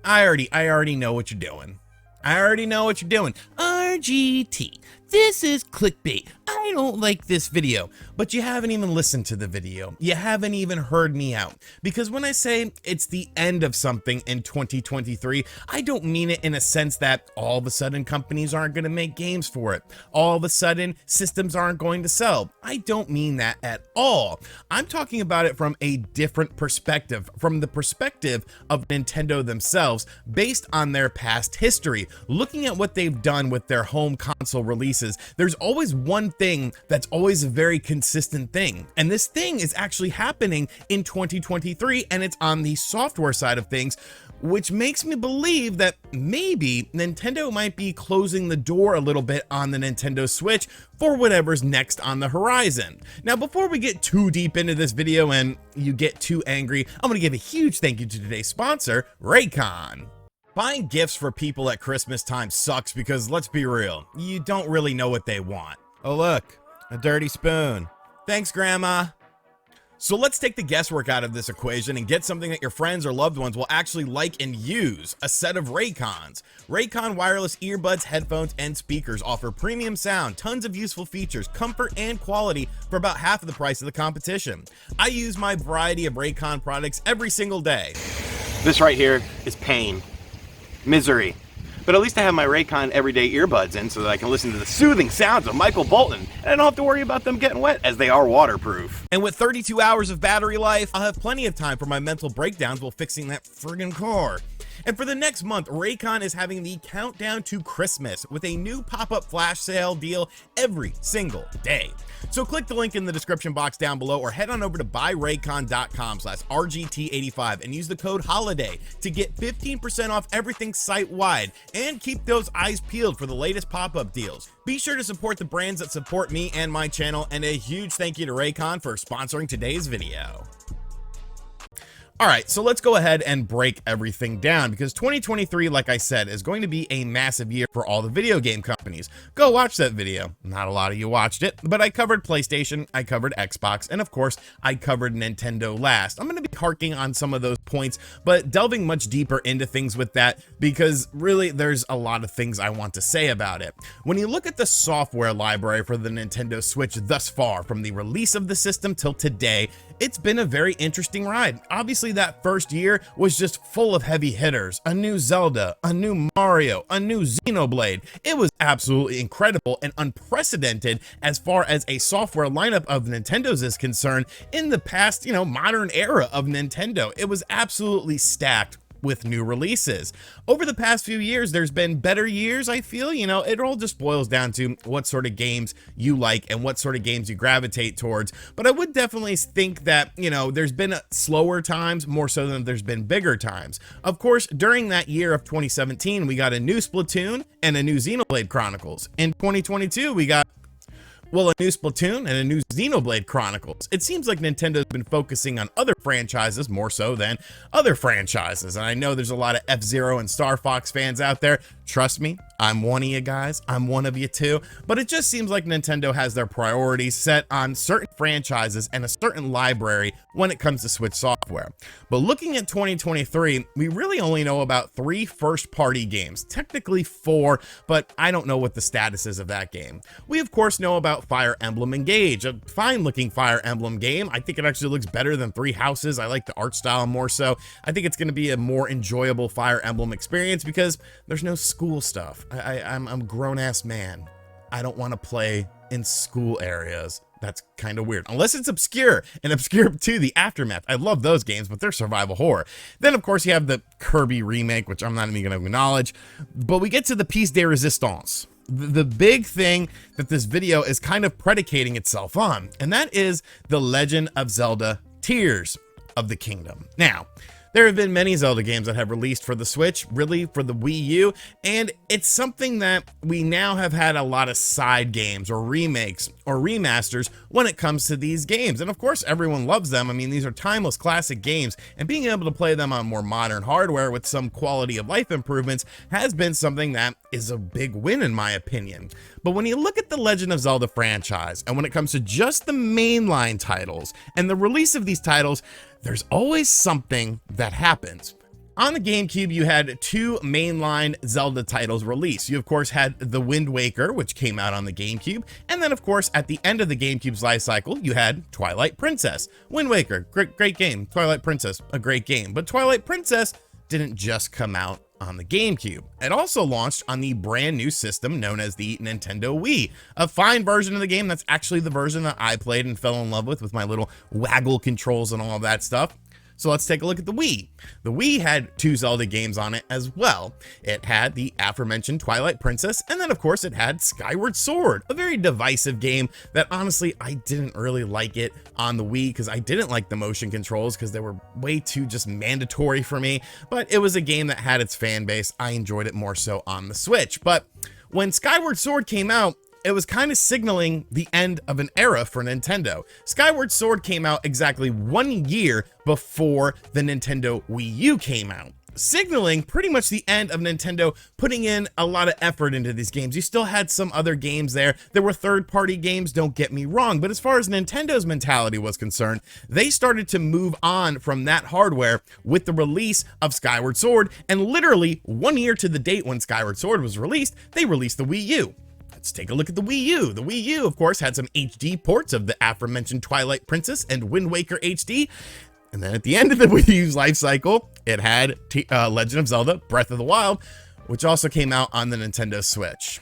I already know what you're doing. I already know what you're doing. RGT. This is clickbait. I don't like this video, but you haven't even listened to the video. You haven't even heard me out. Because when I say it's the end of something in 2023, I don't mean it in a sense that all of a sudden companies aren't going to make games for it. All of a sudden systems aren't going to sell. I don't mean that at all. I'm talking about it from a different perspective, from the perspective of Nintendo themselves, based on their past history. Looking at what they've done with their home console releases, there's always one thing that's always a very consistent thing. And this thing is actually happening in 2023, and it's on the software side of things, which makes me believe that maybe Nintendo might be closing the door a little bit on the Nintendo Switch for whatever's next on the horizon. Now, before we get too deep into this video and you get too angry, I'm gonna give a huge thank you to today's sponsor, Raycon. Buying gifts for people at Christmas time sucks because, let's be real, you don't really know what they want. Oh look, a dirty spoon. Thanks, Grandma. So let's take the guesswork out of this equation and get something that your friends or loved ones will actually like and use, a set of Raycons. Raycon wireless earbuds, headphones, and speakers offer premium sound, tons of useful features, comfort, and quality for about half of the price of the competition. I use my variety of Raycon products every single day. This right here is pain. Misery. But at least I have my Raycon everyday earbuds in so that I can listen to the soothing sounds of Michael Bolton, and I don't have to worry about them getting wet as they are waterproof. And with 32 hours of battery life, I'll have plenty of time for my mental breakdowns while fixing that friggin' car. And for the next month, Raycon is having the countdown to Christmas with a new pop-up flash sale deal every single day. So click the link in the description box down below or head on over to buyraycon.com/RGT85 and use the code HOLIDAY to get 15% off everything site-wide and keep those eyes peeled for the latest pop-up deals. Be sure to support the brands that support me and my channel, and a huge thank you to Raycon for sponsoring today's video. All right, so let's go ahead and break everything down because 2023, like I said, is going to be a massive year for all the video game companies. Go watch that video. Not a lot of you watched it, but I covered PlayStation, I covered Xbox, and of course, I covered Nintendo last. I'm going to be harking on some of those points, but delving much deeper into things with that because really there's a lot of things I want to say about it. When you look at the software library for the Nintendo Switch thus far, from the release of the system till today, it's been a very interesting ride. Obviously, that first year was just full of heavy hitters. A new Zelda, a new Mario, a new Xenoblade. It was absolutely incredible and unprecedented as far as a software lineup of Nintendo's is concerned in the past, modern era of Nintendo. It was absolutely stacked with new releases. Over the past few years, there's been better years, I feel. It all just boils down to what sort of games you like and what sort of games you gravitate towards. But I would definitely think that, there's been slower times more so than there's been bigger times. Of course, during that year of 2017, we got a new Splatoon and a new Xenoblade Chronicles. In 2022, we got a new Splatoon and a new Xenoblade Chronicles. It seems like Nintendo's been focusing on other franchises more so than other franchises. And I know there's a lot of F-Zero and Star Fox fans out there. Trust me, I'm one of you guys. I'm one of you too. But it just seems like Nintendo has their priorities set on certain franchises and a certain library when it comes to Switch software. But looking at 2023, we really only know about 3 first-party games. Technically 4, but I don't know what the status is of that game. We, of course, know about Fire Emblem Engage, a fine-looking Fire Emblem game. I think it actually looks better than 3 Houses. I like the art style more so. I think it's going to be a more enjoyable Fire Emblem experience because there's no school stuff. I'm a grown-ass man. I don't want to play in school areas. That's kind of weird. Unless it's Obscure, and Obscure 2, The Aftermath. I love those games, but they're survival horror. Then, of course, you have the Kirby remake, which I'm not even going to acknowledge. But we get to the piece de resistance. The big thing that this video is kind of predicating itself on, and that is The Legend of Zelda: Tears of the Kingdom. Now, there have been many Zelda games that have released for the Switch, really for the Wii U, and it's something that we now have had a lot of side games or remakes or remasters when it comes to these games. And of course, everyone loves them. I mean, these are timeless classic games, and being able to play them on more modern hardware with some quality of life improvements has been something that is a big win in my opinion. But when you look at the Legend of Zelda franchise, and when it comes to just the mainline titles and the release of these titles, there's always something that happens. On the GameCube, you had two mainline Zelda titles released. You, of course, had The Wind Waker, which came out on the GameCube, and then, of course, at the end of the GameCube's life cycle, you had Twilight Princess. Wind Waker, great game. Twilight Princess, a great game. But Twilight Princess didn't just come out on the GameCube. It also launched on the brand new system known as the Nintendo Wii, a fine version of the game. That's actually the version that I played and fell in love with my little waggle controls and all of that stuff. So let's take a look at the Wii. The Wii had two Zelda games on it as well. It had the aforementioned Twilight Princess, and then of course it had Skyward Sword, a very divisive game that honestly I didn't really like it on the Wii because I didn't like the motion controls because they were way too just mandatory for me, but it was a game that had its fan base. I enjoyed it more so on the Switch. But when Skyward Sword came out, it was kind of signaling the end of an era for Nintendo. Skyward Sword came out exactly 1 year before the Nintendo Wii U came out, signaling pretty much the end of Nintendo putting in a lot of effort into these games. You still had some other games there. There were third-party games, don't get me wrong, but as far as Nintendo's mentality was concerned, they started to move on from that hardware with the release of Skyward Sword, and literally 1 year to the date when Skyward Sword was released, they released the Wii U. Let's take a look at the Wii U. The Wii U, of course, had some HD ports of the aforementioned Twilight Princess and Wind Waker HD. And then at the end of the Wii U's life cycle, it had Legend of Zelda Breath of the Wild, which also came out on the Nintendo Switch.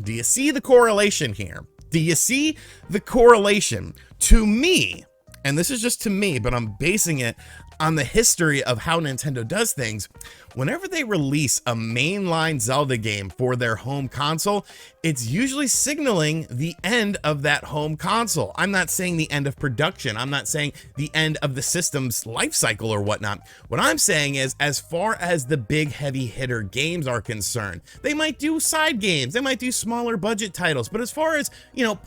Do you see the correlation here? Do you see the correlation? To me, and this is just to me, but I'm basing it on the history of how Nintendo does things, whenever they release a mainline Zelda game for their home console, it's usually signaling the end of that home console. I'm not saying the end of production. I'm not saying the end of the system's life cycle or whatnot. What I'm saying is, as far as the big heavy hitter games are concerned, they might do side games, they might do smaller budget titles, but as far as,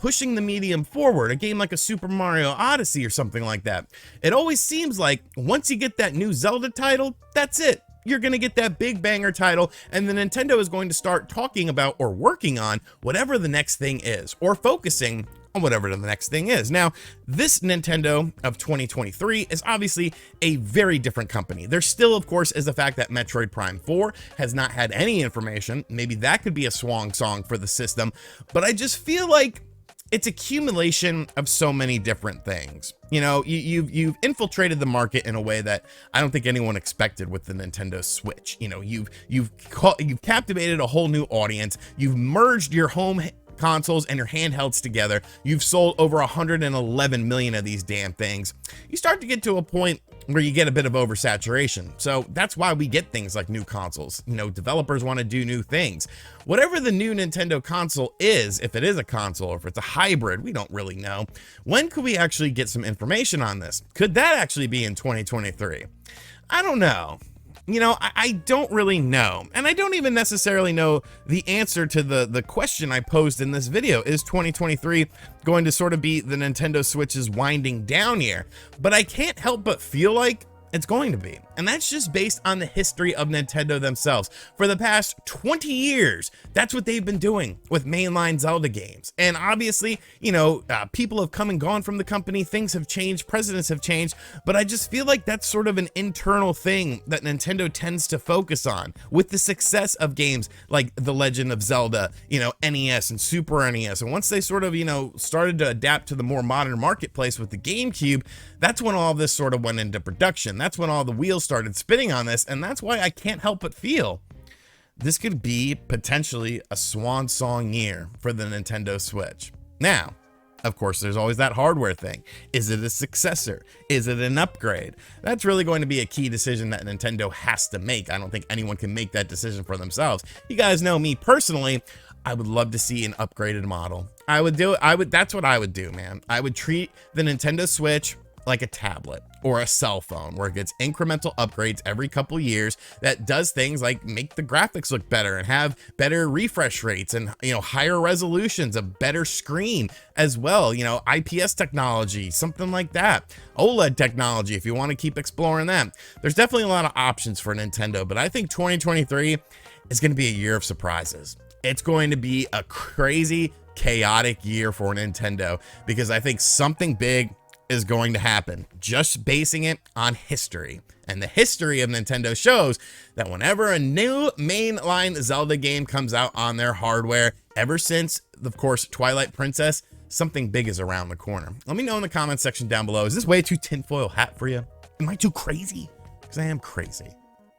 pushing the medium forward, a game like a Super Mario Odyssey or something like that, it always seems like once you get that new Zelda title, that's it. You're going to get that big banger title, and the Nintendo is going to start talking about or working on whatever the next thing is, or focusing on whatever the next thing is. Now, this Nintendo of 2023 is obviously a very different company. There still, of course, is the fact that Metroid Prime 4 has not had any information. Maybe that could be a swan song for the system, but I just feel like it's accumulation of so many different things. You've infiltrated the market in a way that I don't think anyone expected with the Nintendo Switch. You've captivated a whole new audience. You've merged your home consoles and your handhelds together. You've sold over 111 million of these damn things. You start to get to a point where you get a bit of oversaturation. So that's why we get things like new consoles. Developers want to do new things. Whatever the new Nintendo console is, if it is a console or if it's a hybrid, we don't really know. When could we actually get some information on this? Could that actually be in 2023? I don't know. I don't really know. And I don't even necessarily know the answer to the question I posed in this video. Is 2023 going to sort of be the Nintendo Switch's winding down year? But I can't help but feel like it's going to be. And that's just based on the history of Nintendo themselves. For the past 20 years, that's what they've been doing with mainline Zelda games. And obviously, people have come and gone from the company, things have changed, presidents have changed, but I just feel like that's sort of an internal thing that Nintendo tends to focus on. With the success of games like The Legend of Zelda, NES and Super NES, and once they sort of, started to adapt to the more modern marketplace with the GameCube, that's when all this sort of went into production. That's when all the wheels started spinning on this, and that's why I can't help but feel this could be potentially a swan song year for the Nintendo Switch. Now, of course, there's always that hardware thing. Is it a successor? Is it an upgrade? That's really going to be a key decision that Nintendo has to make. I don't think anyone can make that decision for themselves. You guys know me personally, I would love to see an upgraded model. That's what I would do, man. I would treat the Nintendo Switch like a tablet or a cell phone, where it gets incremental upgrades every couple years that does things like make the graphics look better and have better refresh rates and higher resolutions, a better screen as well, IPS technology, something like that, OLED technology if you want to keep exploring that. There's definitely a lot of options for Nintendo, but I think 2023 is going to be a year of surprises. It's going to be a crazy, chaotic year for Nintendo because I think something big is going to happen, just basing it on history. And the history of Nintendo shows that whenever a new mainline Zelda game comes out on their hardware, ever since, of course, Twilight Princess, something big is around the corner. Let me know in the comment section down below. Is this way too tinfoil hat for you? Am I too crazy? Because I am crazy.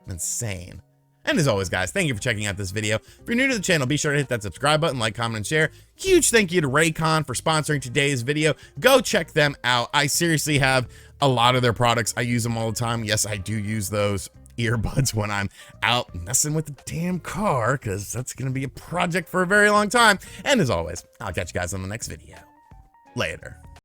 I'm insane. And as always, guys, thank you for checking out this video. If you're new to the channel, be sure to hit that subscribe button, like, comment, and share. Huge thank you to Raycon for sponsoring today's video. Go check them out. I seriously have a lot of their products. I use them all the time. Yes, I do use those earbuds when I'm out messing with the damn car, because that's going to be a project for a very long time. And as always, I'll catch you guys on the next video. Later.